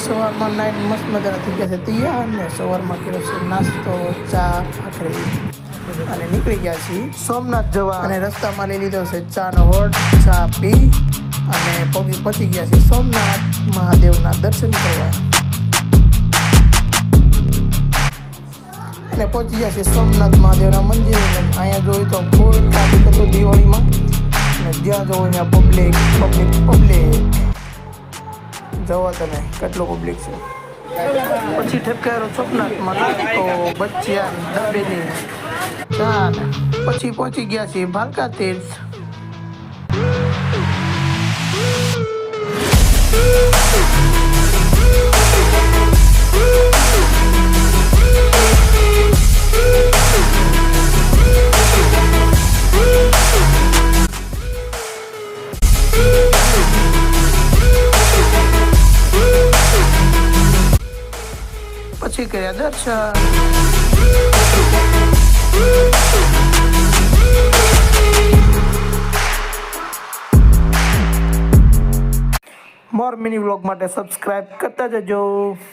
સવારમાં નાઈટ મસ્ત મજાના થઈ ગયા છે તૈયાર અને સવારમાં કર્યો છે નાસ્તો ચા ભાખરી અને નીકળી ગયા છીએ સોમનાથ જવા અને રસ્તામાં લઈ લીધો છે ચાનો હોટ ચા પી અને પહોંચી ગયા છીએ સોમનાથ મહાદેવના દર્શન કરવા અને પહોંચી ગયા છીએ સોમનાથ મહાદેવના મંદિર અહીંયા જોયું તો ફૂલ ટ્રાફિક હતું દિવાળીમાં અને જ્યાં જોવો ત્યાં પબ્લિક જવા તમે કેટલો પબ્લિક છે પછી ઠપકારો સોમનાથમાં તો બચ્ચિયા દાબેલી ચા પછી પહોંચી ગયા છીએ ભાલકા તીર્થ પછી કર્યા દર્શન મોર મિની વ્લોગ માટે સબસ્ક્રાઇબ કરતા જજો।